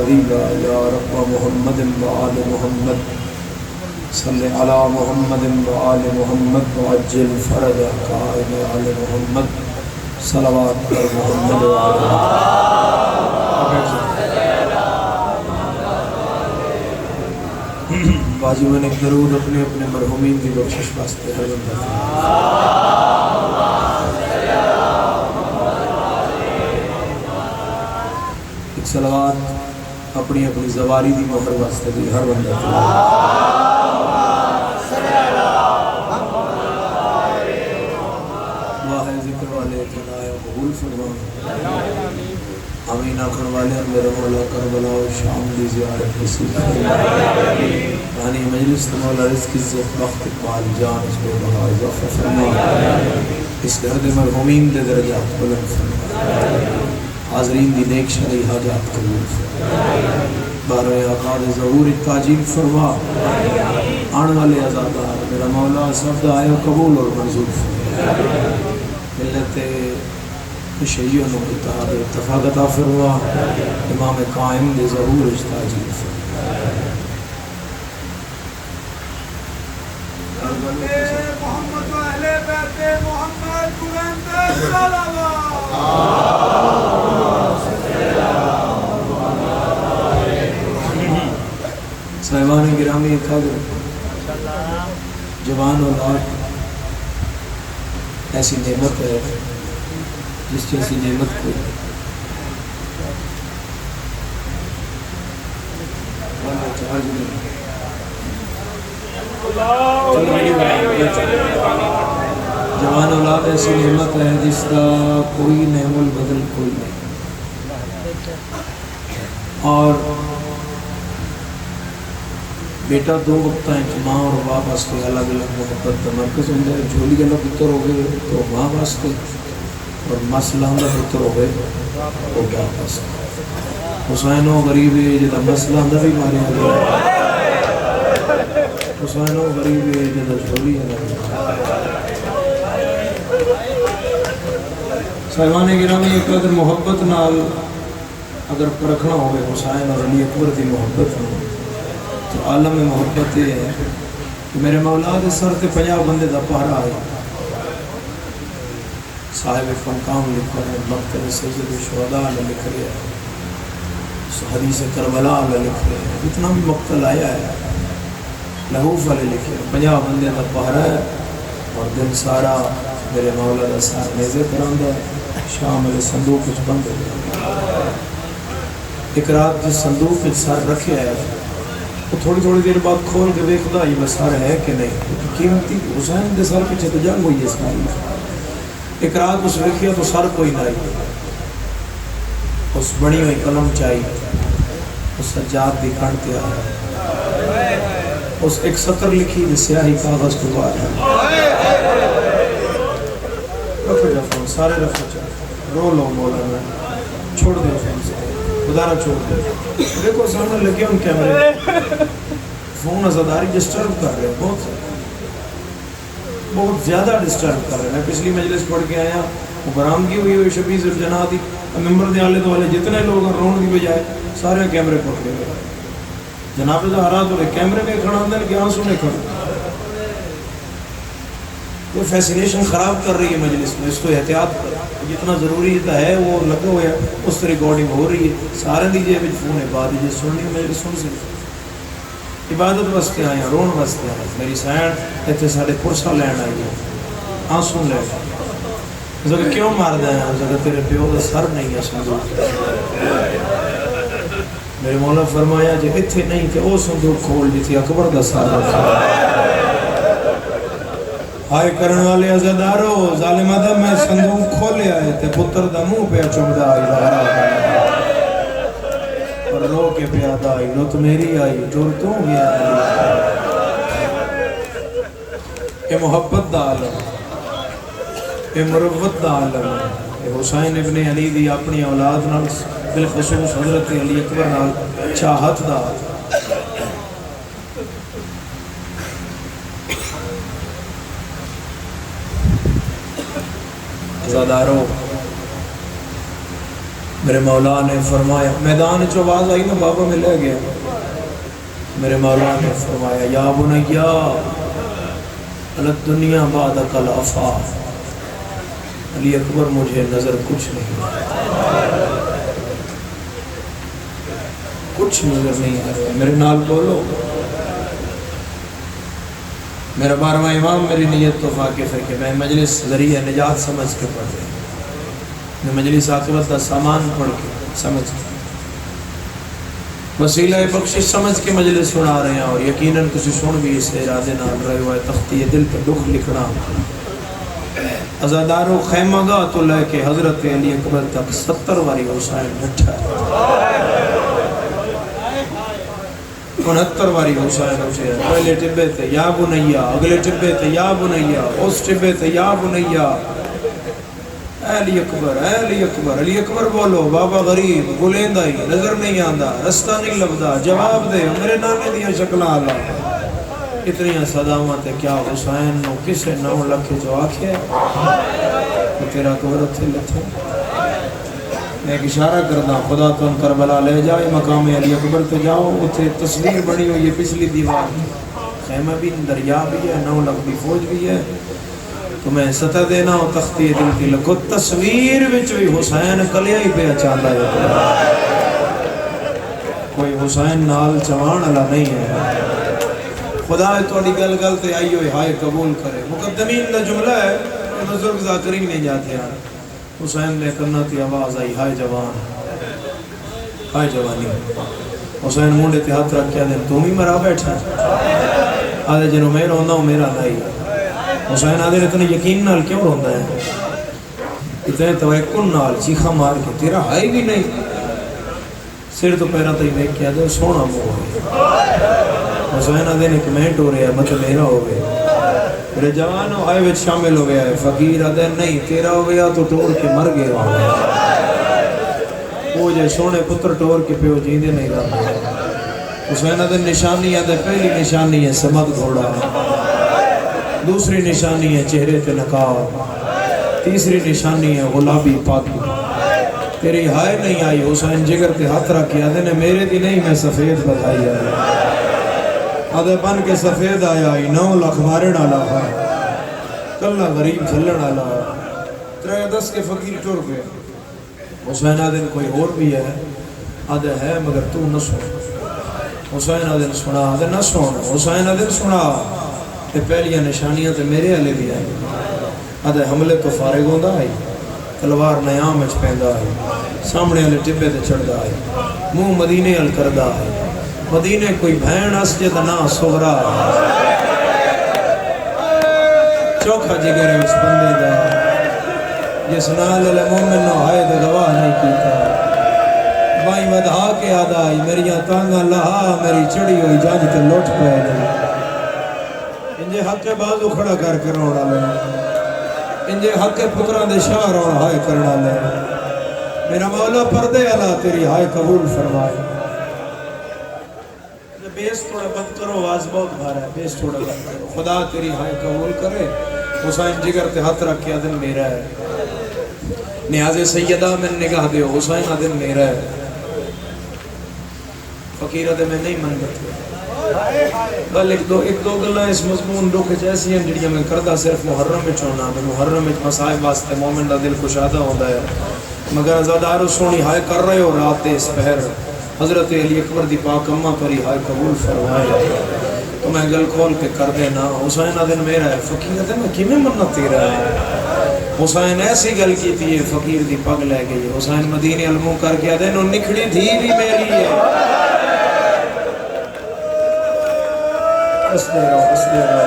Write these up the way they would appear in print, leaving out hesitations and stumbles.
فضيلا يا رب محمد وآل محمد صل على محمد وآل محمد وعجل فرجك قائم آل محمد صلوات محمد وآل محمد واجباً ایک درود اپنے اپنے مرحومین کی بخشش واسطے ہر بندہ ایک صلوات اپنی اپنی زواری دی مہر واسطے دی ہر بندہ دعا ہے ذکر والے جنائے قبول فرما آمین آخر والے میرا مولا کربلا و شام دی زیارت نصیب فرما یعنی مجلس مولا رزق عزت بخت اقبال جان اس میں بہا اضافہ فرما اس درد مرحومین دے درجات بلند فرما حاضرین دی نیک شرعی حاجات قبول فرما بارہ آقاد ظہور تاجیل فرما آن والے عزادار میرا مولا صفدہ آئے قبول اور منظور فرما ملت شیعہ نو اتحاد اتفاق عطا فرما امام قائم دے ظہور تاجیل فرما محمد و اہل بیت محمد بلند صلوات صاحبان گرامی اکھاگر جوان اولاد ایسی نعمت ہے جس جیسی نعمت کوئی جوان اولاد ایسی نعمت ہے جس کا کوئی نعم البدل کوئی نہیں اور بیٹا دو وقت ہیں کہ ماں اور باپ واسطے الگ الگ محبت کا مرکز ہوں گے جھولی کا پتر ہو گئے تو ماں واسطے اور مسئلہ کا پتر ہو گئے تو باپ واسطے حسین و غریب ہے جدا مسئلہ اندر بھی مارے گئے حسین و غریب ہے جدا جھولی ہے صاحبان گرامی ایک قدر محبت نال اگر پرکھنا ہوئے حسین اور علی اکبر کی محبت ہو تو عالم محبت یہ ہے کہ میرے مولا دے سر تے 50 بندے دا پہرا آئے صاحب فنکام لکھ رہے ہیں مقتل سجد شہداء لکھ رہے ہیں حدیث کربلا لکھ رہے ہیں اتنا بھی مقتل آیا ہے لہوف والے لکھ رہے ہیں 50 بندے دا پہرا ہے اور دن سارا میرے مولا دا سار نیزے کراندہ شام علیہ صندوق کچھ بند ہے ایک رات جس صندوق کچھ سار رکھے آیا وہ تھوڑی تھوڑی دیر بعد کھول کے دیکھتا یہ بس سر ہے کہ نہیں قیمتی حسین دے سر پیچھے تو جنگ ہوئی ہے اسماعیل ایک رات اس لکھیا تو سر کوئی نہ آئی اس بڑی ہوئی قلم چاہیے اس سجاد دی کھنڈ تیار اس ایک سطر لکھی جس سیاہی کاغذ کو بار رکھو جا فون سارے رکھو جا رو لو مولانا چھوڑ دے فون سے خدارہ چھوڑ دے دیکھو سامنے لگے ان کیمرے فون ازاداری ڈسٹرب کر رہے ہیں بہت زیادہ ڈسٹرب کر رہے ہیں میں پچھلی مجلس پڑھ کے آیا وہ برامگی ہوئی ہوئی شبیز الجناح دی ممبر دے آلے والے جتنے لوگ رون دی بجائے سارے کیمرے پکڑے گئے جناب زہرا تو کیمرے میں کھڑا اندر کہ آنسوں میں کھڑا وہ فیسینیشن خراب کر رہی ہے مجلس میں اس کو احتیاط کر جتنا ضروری ہے وہ لگا ہوا ہے اس سے ریکارڈنگ ہو رہی ہے سارے دیجئے بھی فون ہے بعد یہ سننی مجلس سن سکتے عبادت واسطے آئے ہیں رون واسطے آئے ہیں میری سائن اتنے سارے پرسا لین آئی ہیں آنسوں لے ذرا کیوں مار دیں ہیں ذرا تیرے پیو کا سر نہیں ہے صندوق میرے مولا فرمایا جب اتنے نہیں کہ وہ صندوق کھول جیتی اکبر کا سر آئے کرنے والے عزادارو ظالم آدم میں صندوق کھولے آئے تے پتر دا منہ پہ چمدہ آئی اور رو کے پیادہ آئی لط میری آئی ٹور تو گیا اے محبت دا عالم اے مروت دا عالم اے حسین ابن علی دی اپنی اولاد نال بالخصوص حضرت علی اکبر نال چاہت دا عزادارو میرے مولا نے فرمایا، میدان چو آواز آئی نا بابا میں لے گیا، میرے مولا نے فرمایا یا بنیا الدنیا بعدک الافاف، علی اکبر مجھے نظر کچھ نہیں، کچھ نظر نہیں آ رہا، میرے نال بولو۔ میرا 12واں امام میری نیت تو واقف ہے کہ میں مجلس ذریعہ نجات سمجھ کے پڑھ رہا ہوں، میں مجلس عاقبت کا سامان پڑھ کے سمجھ کے وسیلہ بخشش سمجھ کے مجلس سنا رہے ہیں، اور یقیناً کسی سن بھی اس ارادے نال رہے ہوئے تختی دل پہ دکھ لکھنا، ازادارو خیمہ گاہ تو لے کے حضرت علی اکبر تک 70 واری حسین اٹھا ہے، 69 واری حسین اٹھے، پہلے ٹبے تے یا بنیا، اگلے ٹبے تے یا بنیا، اس ٹبے تے یا بنیا، اے علی اکبر، اے علی اکبر، علی اکبر بولو، بابا غریب گلیندہ ہی نظر نہیں آندہ، رستہ نہیں لبدا، جواب دے میرے نانے دیا شکلہ اللہ، اتنی صدامت ہے کیا حسین نو کسے 9 لکھ جو آکھے تو تیرا قبر اتھے لتھے۔ میں ایک اشارہ کرنا، خدا تم کربلا لے جائے، مقام علی اکبر تے جاؤ، اتھے تصویر بنی ہوئی ہے پچھلی دیوار، خیمہ بھی دریا بھی ہے، 9 لکھ بھی فوج بھی ہے، تمہیں سطح دینا ہو تختی دل کی لکھو، تصویر وچ بھی حسین کلیا ہی پہ اچاندا ہے، کوئی حسین نال چوان والا نہیں ہے۔ خدا توڑی گل گل تے آئی ہوئے ہائے قبول کرے، مقدمین دا جملہ ہے، بزرگ ذاکرین نہیں جاتے ہیں، حسین نے کرنا تھی آواز آئی ہائے جوان، ہائے جوانی، حسین مونڈے تے ہاتھ رکھ کیا دن تم ہی مرا بیٹھا، آدھے جنہوں میں روندہ ہوں میرا نہیں، حسین آدھے اتنے یقین نال کیوں روندہ ہے، اتنے توقع نال چیخا مار کے تیرا ہائی بھی نہیں، سر تو پیرا تھی میں کیا دے سونا مو ہوئے، حسین آدھے نے کمنٹ ہو رہا ہے مطلب میرا ہو گیا، میرے جوان ہائے وچ شامل ہو گیا ہے، فقیر آدھے نہیں تیرا ہو گیا تو ٹوڑ کے مر گیا، وہ جے سونے پتر ٹوڑ کے پیو جیندے نہیں رہا، حسین آدھے نشانی آدھے پہلی نشانی ہے سمد گھوڑا، دوسری نشانی ہے چہرے تے نقاب، تیسری نشانی ہے غلابی پاکی، تیری ہائے نہیں آئی، حسین جگر تے ہاتھ رکھیا آدھے نے میرے دی نہیں میں سفید بتائی آئی، آدھے بن کے سفید آیا ہی 9 لکھ مارن آلا ہے، کلہ غریب جھلن آلا ہے، 3-10 کے فقیر ٹور پہ، حسین آدھے کوئی اور بھی ہے، آدھے ہے مگر تو نہ سن، حسین آدھے سنا، آدھے نہ سن، حسین آدھے سنا، تے پہلیاں نشانیاں تے میرے علی بھی آئی، آدھے حملے تو فارغ ہوندہ آئی، تلوار نیام اچ پہندہ آئی، سامنے علی ٹبے تے چڑھدہ آئی، منہ مدینے ال کردہ آئی، مدینے کوئی بھین اسجد نا صغرا، چوکھا جگر اس بندے دا، جس نال علی مومن نو آئے دے گواہ نہیں کیتا، بائی ودھا کے آدھا آئی، میریاں تانگا لہا میری چڑی ہوئی جانج تے لوٹ پہ گئی، انجے حق کے بازو کھڑا کر کے روڑا لے، انجے حق کے پتران دے شاہ روڑا ہائے کرنا لے، میرا مولا پردے اللہ تیری ہائے قبول فرمائے، بیس تھوڑا بند کرو، آواز بہت بھارا ہے، بیس تھوڑا بند کرو، خدا تیری ہائے قبول کرے، حسین جگر تے ہاتھ رکھ کے دن میرا ہے، نیاز سیدہ میں نگاہ دے حسین دن میرا ہے، فقیر دے میں نہیں من گتے، بل ایک دو گلہ اس مضمون دکھ جیسی ہیں جڑیاں میں کردہ صرف محرم میں چونا، میں محرم میں مسائب واسطے مومن دا دل کشادہ ہوندہ ہے، مگر ازادارو سونی ہائے کر رہے ہو رات اس پہر، حضرت علی اکبر دی پاک امہ پری ہائے قبول فرمائے، تو میں گل کھول کے کر دینا، حسین دن میرا ہے، فقیر دن میں کیمیں منہ تیرا ہے، حسین ایسی گل کی تھی فقیر دی پگ لے گئی، حسین مدینہ علموں کر کے دن اور نکھڑی دھی بھی میری ہے، بس دے رہو، بس دے رہو،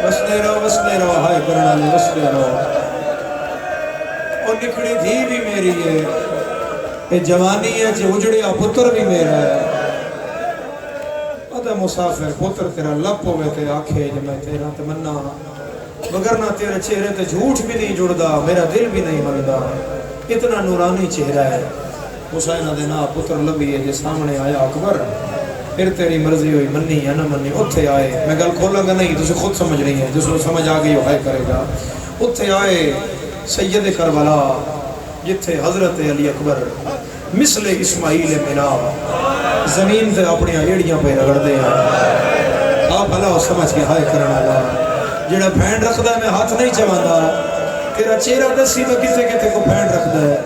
بس دے رہو، بس دے رہو، ہائے کرنا لے، بس دے رہو، اور نکھڑی دھی بھی میری ہے، یہ جوانی ہے جو اجڑیا پتر بھی میرا ہے، ادھا مسافر پتر تیرا لپ ہوئے تے آنکھے جو میں تیرا تمنا، مگر نہ تیرے چہرے تے جھوٹ بھی نہیں جڑدا، میرا دل بھی نہیں ملدا، اتنا نورانی چہرہ ہے، حسین دینا پتر لبی ہے جے سامنے آیا اکبر، پھر تیری مرضی ہوئی منی یا نہ منی، اتھے آئے، میں گل کھولا گا نہیں، تجھے خود سمجھ رہی ہے، جس کو سمجھ آگئی ہو ہائے کرے گا، اتھے آئے سید کربلا، جتھے حضرت علی اکبر مثل اسماعیل ملا زمین تے اپنی ایڑیاں پہ رگڑ دے ہیں آپ اللہ سمجھ کے ہائے کرنا اللہ جڑا بھین رکھدا ہے میں ہاتھ نہیں چواندا تیرا چہرہ دسی میں کتے کتے کو بھین رکھدا ہے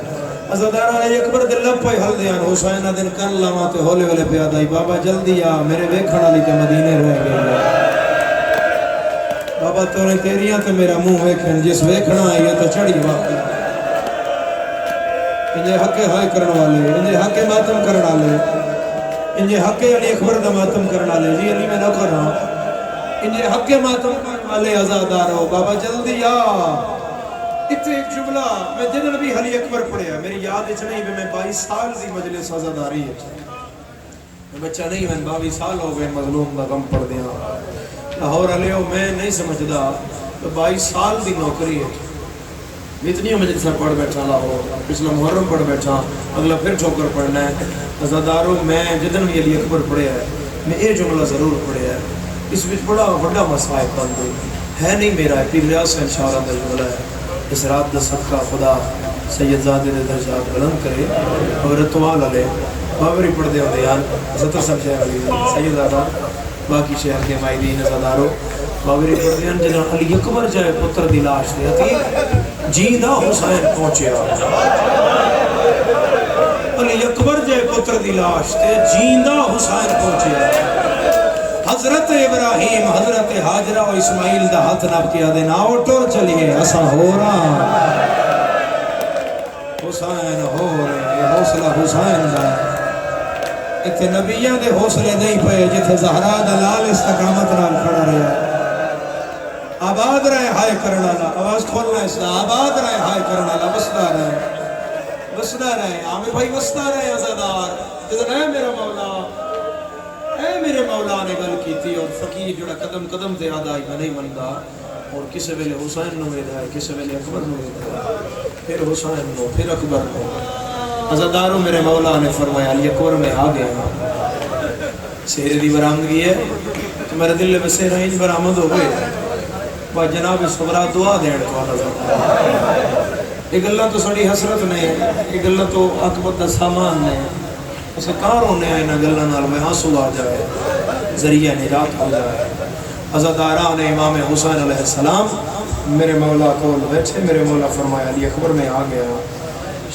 عزادارہ علی اکبر دے لب پہ ہل دیاں حسین دن کن لاواں تے ہولے والے پہ آدائی بابا جلدی آ میرے ویکھن والی تے مدینے رہ گئے بابا تو نے تیریاں تے میرا منہ ویکھن جس ویکھنا آئی ہے تو چڑھی واقعی انجھے حق ہائے کرن والے انجھے حق ماتم کرن والے انجھے حق علی اکبر دا ماتم کرن والے جی علی میں نہ کر رہا انجھے حق ماتم کرن والے عزادارو بابا جلدی آ اتنے ایک جملہ میں جدن بھی علی اکبر پڑھیا میری یاد اچھ نہیں میں 22 سال دی مجلس عزاداری ہے میں بچہ نہیں میں 22 سال ہو گئے مظلوم دا غم پڑھ دیا لاہور علیہ میں نہیں سمجھدا 22 سال دی نوکری ہے اتنی مجلسہ پڑھ بیٹھا لاہور پچھلا محرم پڑھ بیٹھا اگلا پھر ٹھوکر پڑھنا ہے عزاداروں میں جدن بھی علی اکبر پڑھیا ہے میں یہ جملہ ضرور پڑھیا ہے اس وچ بڑا بڑا مسائل بند ہے نہیں میرا پیر ریاض صاحب شاعرہ دا جملہ ہے اس رات دا صدقہ خدا سید زادے دے درجات بلند کرے اور رتوال علیہ باوری پڑھ دے ہوندے یار ستر صاحب شہر علی سید زادہ باقی شہر کے مائدین عزاداروں باوری پڑھ دے ہیں جنہاں علی اکبر جائے پتر دی لاش دے حقیق جیندہ حسین پہنچیا علی اکبر جائے پتر دی لاش دے جیندہ حسین پہنچیا حضرت ابراہیم حضرت حاجرہ و اسماعیل دا ہاتھ نب کیا دے ناو ٹور چلیے اسا ہو رہا حسین ہو رہے یہ حوصلہ حسین دا اتنے نبیان دے حوصلے نہیں پئے جتھے زہرا دلال استقامت نال کھڑا رہا آباد رہے ہائے کرنا لا آواز کھولنا اس آباد رہے ہائے کرنا لا وسدہ رہے آمیر بھائی وسدہ رہے عزادار جدن اے میرا مولا اے میرے مولا نے گل کی تھی اور فقیر جڑا قدم قدم تے آدھائی میں نہیں مندا اور کسے ویلے حسین نو ویدہ ہے کسے ویلے اکبر نو ویدہ ہے پھر حسین نو پھر اکبر نو عزاداروں میرے مولا نے فرمایا علی اکبر میں آ گیا سہرے دی برآمدگی ہے تو میرے دل میں سہرہ انج برآمد ہو گئے با جناب صبرہ دعا دین کو نظر ایک اللہ تو سڑی حسرت نہیں ایک اللہ تو اکبر دا سامان نہیں اسے کار ہونے آئے نا گلہ نال میں آنسو آ جائے ذریعہ نجات ہو جائے عزاداران امام حسین علیہ السلام میرے مولا کو بیٹھے میرے مولا فرمایا علی اکبر میں آ گیا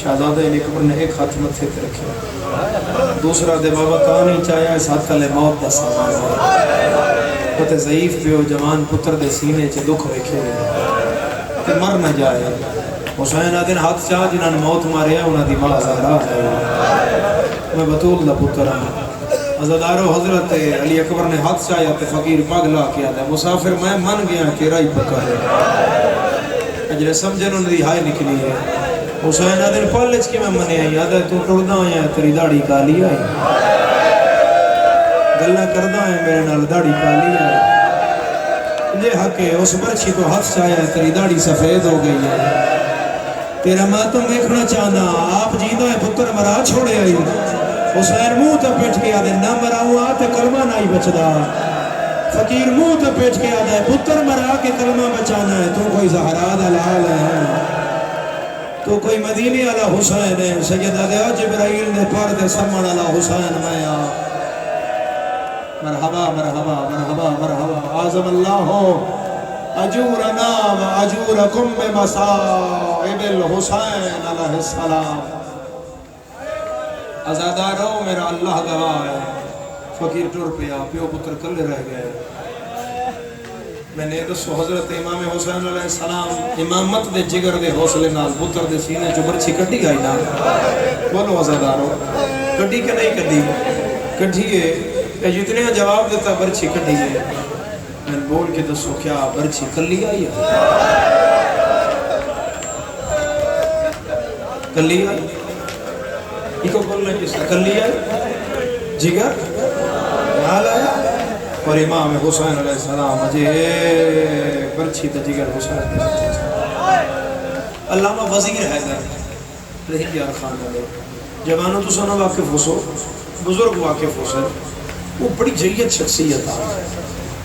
شہزادہ علی اکبر نے ایک ہاتھ متھے تے رکھا دوسرا دے بابا کہاں نہیں چاہیا اس ہاتھ تلے موت دا سامان پتے ضعیف پیو جوان پتر دے سینے چے دکھ ویکھے تے مر نہ جائے حسین آدن ہاتھ چاہ جنہاں نے موت ماریا انہاں دی ماں زہرا ہے میں بطول دا پتر ہوں عزادارو حضرت علی اکبر نے ہاتھ چاہیا تے فقیر پاگلا کیا دے مسافر میں من گیا تیرا ہی پکا ہے اجلے سمجھن انہوں نے ہائے نکلی ہے حسین آدن پالج کی میں منے آئی آدھا تو ٹوڑنا آیا ہے تیری داڑھی کالی آئی گلہ کردہ ہے میرے نال داڑھی کالی آئی یہ حق ہے اس برچی تو ہاتھ چاہیا ہے تیری داڑھی سفید ہو گئی ہے تیرا ماتم دیکھنا چاہنا آپ جیدہ ہے پتر مرا چھوڑے آئی حسین منہ تے پیٹ کے آدھے نہ مراؤں آتے کلمہ نہیں بچدا فقیر منہ تے پیٹ کے آدھے پتر مرا کے کلمہ بچانا ہے تو کوئی زہرا دلال ہے تو کوئی مدینی علی حسین ہے سیدہ دے جبرائیل نے پر دے سمن علی حسین میں آ مرحبا مرحبا مرحبا مرحبا آزم اللہ ہو اجورنا و اجورکم بمصائب الحسین علیہ السلام عزادارو میرا اللہ گواہ ہے فقیر ٹور پیا پیو پتر کل رہ گئے میں نے دسو حضرت امام حسین علیہ السلام امامت دے جگر دے حوصلے نال پتر دے سینے جو برچی کٹی گئی نا بولو عزادارو کٹی کہ نہیں کٹی کٹی ہے جتنے جواب دیتا برچی کٹی ہے میں بول کے دسو کیا برچی کلی آئی ہے کلی آئی یہ کو بولنا کس کلی آئی جگر نال آیا اور امام حسین علیہ السلام مجھے برچی تا جگر حسین علامہ وزیر حیدر رحیم یار خان علیہ جوانوں تو سنو واقف ہو سو بزرگ واقف ہو سو وہ بڑی جلیت شخصیت ہے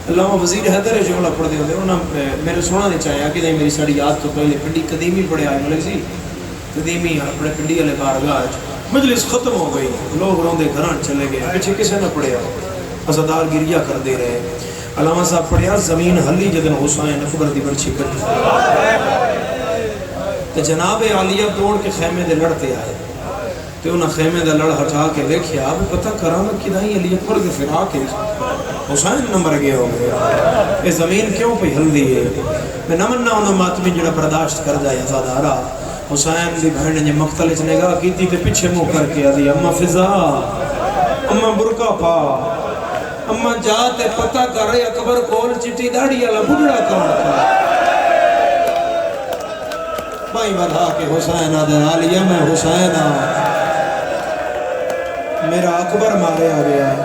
علامہ وزیر حیدر ہے جملہ پڑھ دے ہوتے انہوں نے میرے سونا نہیں چاہیا کہ نہیں میری ساڑی یاد تو پہلے پنڈی قدیمی پڑھے آئے ملک سی قدیمی اپنے پنڈی والے بارگاہ مجلس ختم ہو گئی، لوگ روندے گھران چلے گئے، پیچھے کسے نہ پڑھیا، عزادار گریہ کر دے رہے۔ علامہ صاحب پڑھیا زمین ہلی جدن حسین اکبر دی برچی کٹی تے جناب عالیہ دوڑ کے خیمے دے لڑتے آئے تے انہاں خیمے دا لڑ ہٹا کے دیکھیا اب پتہ کراں میں کدائیں علی اکبر دے فرا کے حسین نمبر گیا ہو گیا، یہ زمین کیوں پہ ہل دی ہے؟ میں نہ مننا انہوں ماتمی جڑا برداشت کر جائے عزادارہ حسین دی بہن نے مقتل چ نگاہ کیتی تے پیچھے منہ کر کے آدھی اما فضا، اما برقع پا، اما جا تے پتہ کر رہے اکبر کول چٹی داڑھی والا بڑھڑا کون تھا؟ بھائی بڑھا کے حسین آدھے عالیہ میں حسین میرا اکبر مارے آ گیا ہے،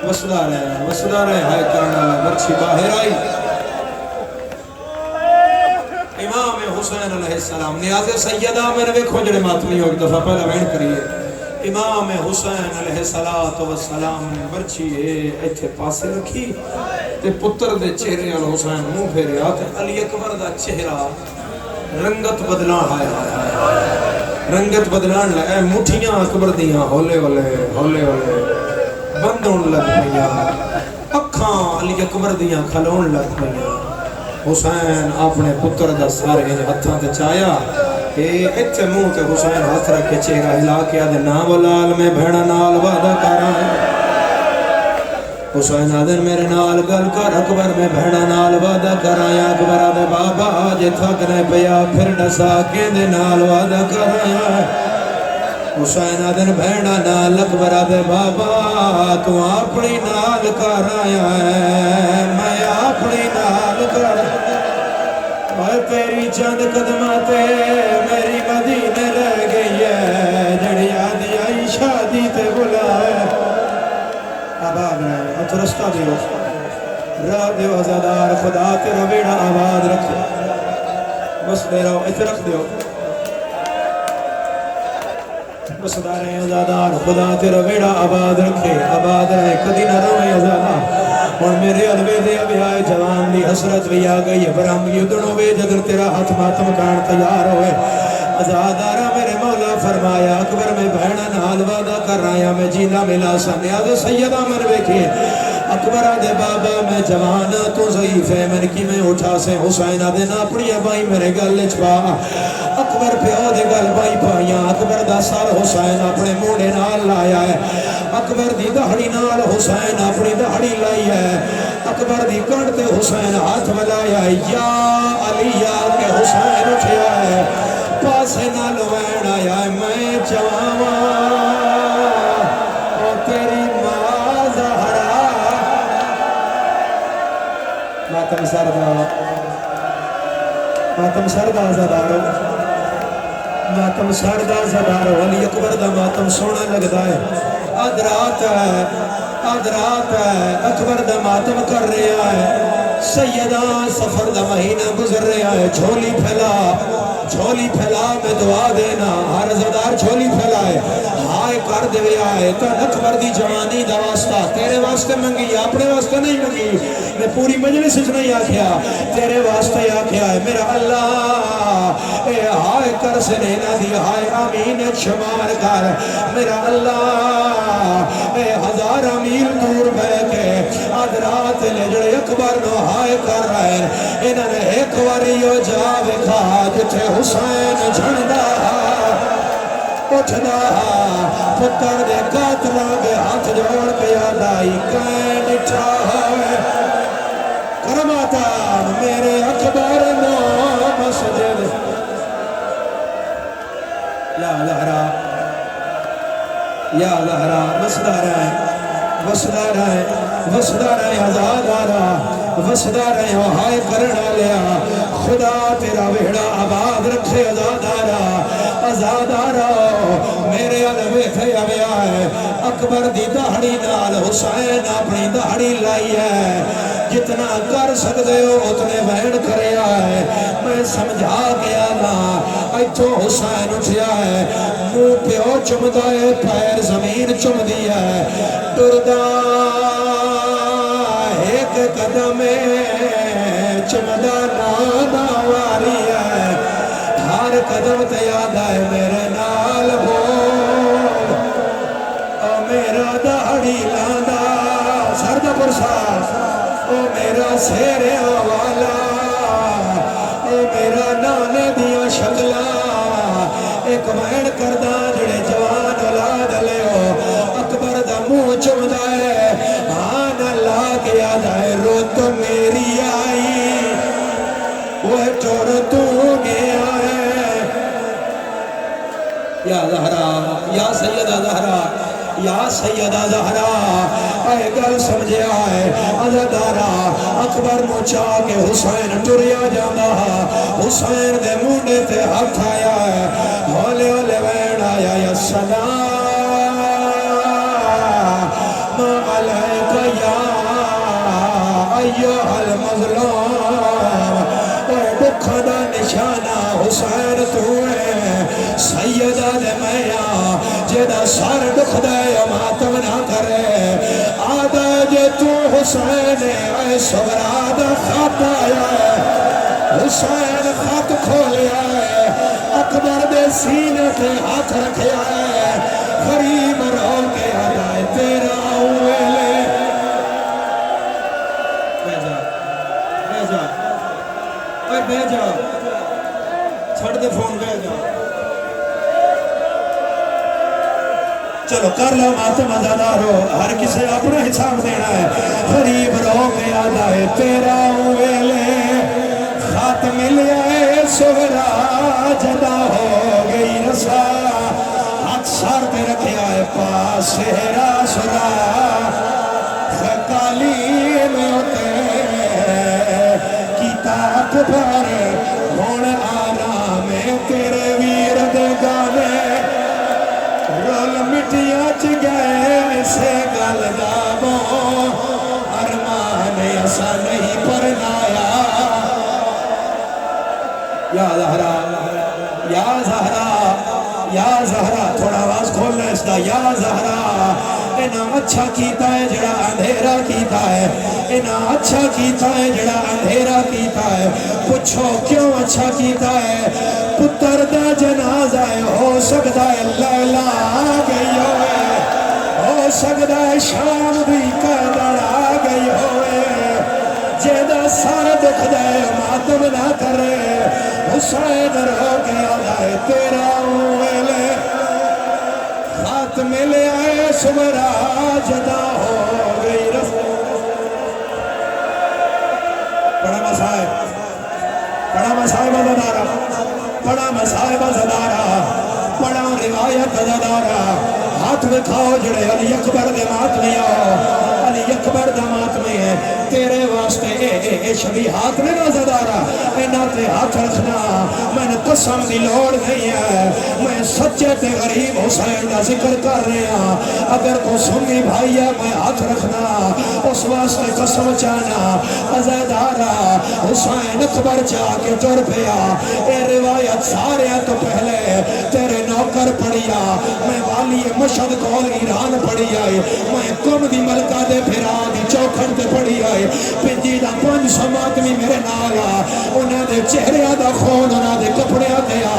وسدہ رہے ہائے کرنا برچی باہر آئی۔ امام حسین علیہ السلام نیاز سیدہ میرے ویکھو جڑے ماتمی ہو ایک دفعہ پہلا وین کریے، امام حسین علیہ السلام نے برچی ایتھے پاسے رکھی تے پتر دے چہرے علی حسین منہ پھیرے آتے علی اکبر دا چہرہ رنگت بدلان رنگت بدلان لگے، مٹھیاں اکبر دیاں ہولے بندون لگ پئیاں، اکھاں علی اکبر دیاں کھلون لگ پئیاں۔ حسین اپنے پتر دا سارے ہتھاں تے چایا ایتھے منہ تے حسین ہاتھ رکھ کے چہرہ ہلا کے آدھے نام لال میں بھیڑا نال وعدہ کراں، حسین آدھے میرے نال گل کر اکبر میں بھیڑا نال وعدہ کراں، اکبر آدھے بابا جے تھکنے پیا پھر نسا کے دے نال وعدہ کراں، حسین آدھن بھیڑا نال اکبر آدھے بابا تو اپنی نال کر آیا ہے، میں اپنی نال کر اور تیری چند قدماتے میری مدینے رہ گئی ہے، جڑی آدھی آئی شادی تے بلائے۔ آباد رہے اتو رستہ دیو راہ دیو عزادار خدا تیرا بیڑا آباد رکھے، بس دے رہو ایتھے رکھ دیو، بسدار ہیں عزادار خدا تیرا بیڑا آباد رکھے، آباد رہے کدی نہ روئے عزادار۔ اور میرے علوے دے ابھی آئے جوان دی حسرت بھی آ گئی ہے، برام یدنوں بے جدر تیرا ہاتھ ماتم کان تیار ہوئے۔ عزادارہ میرے مولا فرمایا اکبر میں بہنہ نال وعدہ کر رہا میں جیلا ملا سا نیاز سیدہ من بیکھے، اکبر آدھے بابا میں جوان تو ضعیف ہے من کی میں اٹھا سے، حسین آدھے نا پڑی بائی میرے گل چھپا، اکبر پیو دے گل بائی پائیاں، اکبر دا سار حسین اپنے موڑے نال لایا ہے، اکبر دی دہڑی نال حسین اپنی دہڑی لائی ہے، اکبر دی کنڈ تے حسین ہاتھ ملایا ہے، یا علی یا کہ حسین اٹھیا ہے، پاسے نہ لوین آیا ہے میں چواما اور تیری ماں زہرا۔ ماتم سردہ زدارو، ماتم سردہ زدارو، علی اکبر دا ماتم سونا لگتا ہے، آدھ رات ہے اکبر دا ماتم کر رہا ہے، سیدہ سفر دا مہینہ گزر رہا ہے، جھولی پھیلا میں دعا دینا، ہر عزادار جھولی پھیلائے، ہائے کر دے آئے تو اکبر دی جوانی دا واسطہ تیرے واسطے منگی، اپنے واسطے نہیں منگی، میں پوری مجلس سے نہیں آکھیا، تیرے واسطے آکھیا ہے میرا اللہ، اے ہائے کر سنینا دی ہائے آمین شمار کر میرا اللہ، اے ہزار میل دور بے کے آدرات لے جڑے اکبر نو ہائے کر رہے ہیں، انہوں نے ایک واریو جاوے کھا جتھے حسین جھنڈا اٹھدا، پتر دے قاتلاں دے ہاتھ جوڑ کے آدائی کہیں نٹھا ہوئے، کرماتا میرے اکبر نو مسجد یا لہرا وسدہ رہے عزادارہ وسدہ رہے ہائے کرنا لیا، خدا تیرا ویڑا آباد رکھے عزادارہ میرے علوے تھے آیا ہے، اکبر دی دہڑی نال حسین اپنی دہڑی لائی ہے، جتنا کر سکتے ہو اتنے بہن کریا ہے، میں سمجھا گیا نا ایتھو حسین اٹھیا ہے، منہ پیو چمدا ہے پیر زمین چم دیا ہے، ٹردا ایک قدم چمدا نانا واری ہے، ہر قدم تے یاد آئے میرے نال بول او میرا داڑھی لاندا سر دا پرسار او میرا سیرے والا او میرا نانے دیا شکلا ایک وین کردہ جڑے جوان اولاد لے ہو اکبر دا منہ چمدا ہے آن اللہ کے یاد آئے رو تو میری آئی وہ چور تو گیا ہے یا زہرا یا سیدہ زہرا یا سیدہ زہرا اے گل سمجھے آئے عزدارا اکبر موچا کے حسین ٹریا جانا حسین دے مونڈے تے ہاتھ آیا ہے ہولے ہولے وین آیا یا سلام علیکہ یا ایوہ المظلوم اے دکھا دا نشانہ حسین تو ہے سیدہ دے میاں جیدہ سار دکھ دے ماتم نہ کرے آدھا جے تو حسین اے سوراد خط آیا ہے حسین خط کھولیا ہے اکبر دے سینے کے ہاتھ رکھیا ہے غریب رو کے آدھائے تیرا اویلے بے جا چھڑ دے فون بے جا چلو کر لو ماتم ازادارو ہر کسے اپنا حساب دینا ہے غریب رو کے یاد آئے تیرا ویلے خط ملیا ہے سورا جدا ہو گئی رسا ہاتھ سار پہ رکھیا ہے پاس ہیرا سورا خکالی میں ہوتے کتاب پر ہون آرام تیرے ویر دے گانے رول مٹیاں چ گئے سے گل دابو ارمان ایسا نہیں پرنایا یا زہرا یا زہرا یا زہرا تھوڑا آواز کھولنا اس دا یا زہرا انہاں اچھا کیتا ہے جڑا اندھیرا کیتا ہے انہاں اچھا کیتا ہے جڑا اندھیرا کیتا ہے پوچھو کیوں اچھا کیتا ہے پتر دا جنازہ ہے ہو سکتا ہے لیلا آ گئی ہوئے ہو سکتا ہے شام بھی قدر آ گئی ہوئے جیدہ سارا دکھ دے ماتم نہ کرے حسین رو کے آدھائے تیرا اویلے خات ملے آئے سمرا جدا ہو گئی رفت بڑا مسائب ازدارا بڑا مسائب ازدارا بڑا روایت ازدارا ہاتھ میں کھاؤ جڑے علی اکبر دے ماتمی آؤ علی اکبر دے ماتمی ہے تیرے واسطے اے شبی ہاتھ میں ازدارا اے ناتے ہاتھ رکھنا میں نے قسم دی لوڑ نہیں ہے میں سچے تے غریب حسین دا ذکر کر رہے ہیں اگر کو سنی بھائی ہے میں ہاتھ رکھنا اس واسطے قسم چانا ازدارا حسین اکبر جا کے ٹر پیا اے روایت سارے تو پہلے تیرے نوکر پڑیا میں والی مشہد کول ایران پڑی آئے میں کم دی ملکہ دے پھرا دی چوکھن تے پڑی آئے پنجی دا 500 ماتمی میرے نالا انہیں دے چہرے دا خون انہیں دے کپڑے دیا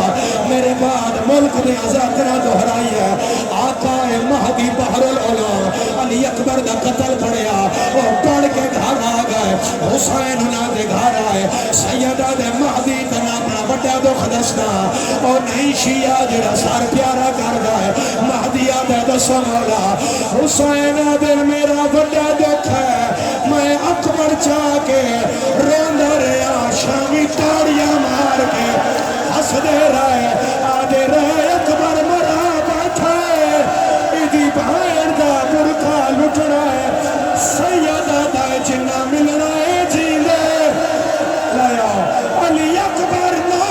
میرے بعد ملک دے ازاکرہ دہرائی ہے آقا مہدی بحر العلوم علی اکبر دا قتل پڑیا اور پڑھ کے گھر آ گئے حسین انہیں دے گھر آئے سیدہ دے مہدی تنا اپنا بڑا دکھ دسنا اور نہیں شیعہ جڑا سار پیارا کر گئے مہدی آدھے دسو مولا حسین دل میرا بڑا دکھ ہے میں اکبر چاہ کے روندہ رہا شامی تاڑیاں مار کے ہس دے رہے آدھے رہے اکبر مرا بیٹھا ہے ایدی بہن دا برکا لٹنا ہے سیدہ دا جنہ ملنا ہے جیلے لیا علی اکبر نو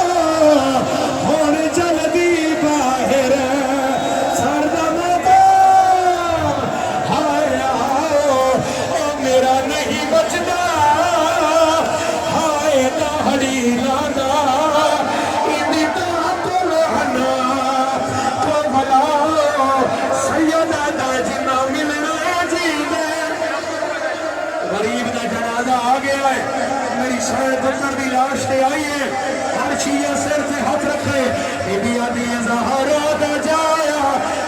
ہون جلدی باہر سردہ مدام ہائے آؤ او میرا نہیں بچنا ہائے داڑھی لانا ایدی باطل ہنا کو بلاؤ سیدہ دا جنہ ملنا ہے جیلے غریب دا جنازہ آ گیا ہے میری شاید بکر دی لاش تے آئی ہے ہر شیعہ سر سے ہاتھ رکھے بی بی زہرا دا جایا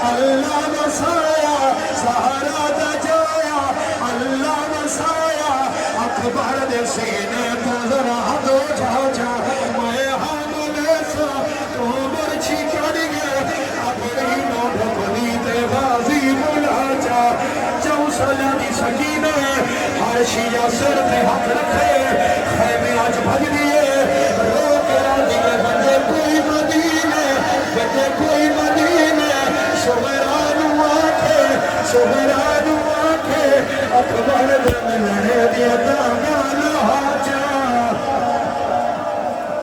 اللہ وسایا زہرا دا جایا اللہ وسایا اکبر دے سینے تو ذرا دو جا جا میں حاملے سا تو مرچی چڑھ گئے اپنی نوٹ بنی تے بازی بلا جا جو سلانی سکینے ہر شیعہ سر تے ہاتھ رکھے خیمے آج بھج دیے رو کے راضیے بندے کوئی مدینے بندے کوئی مدینے شہرانو آکھے اکبر دے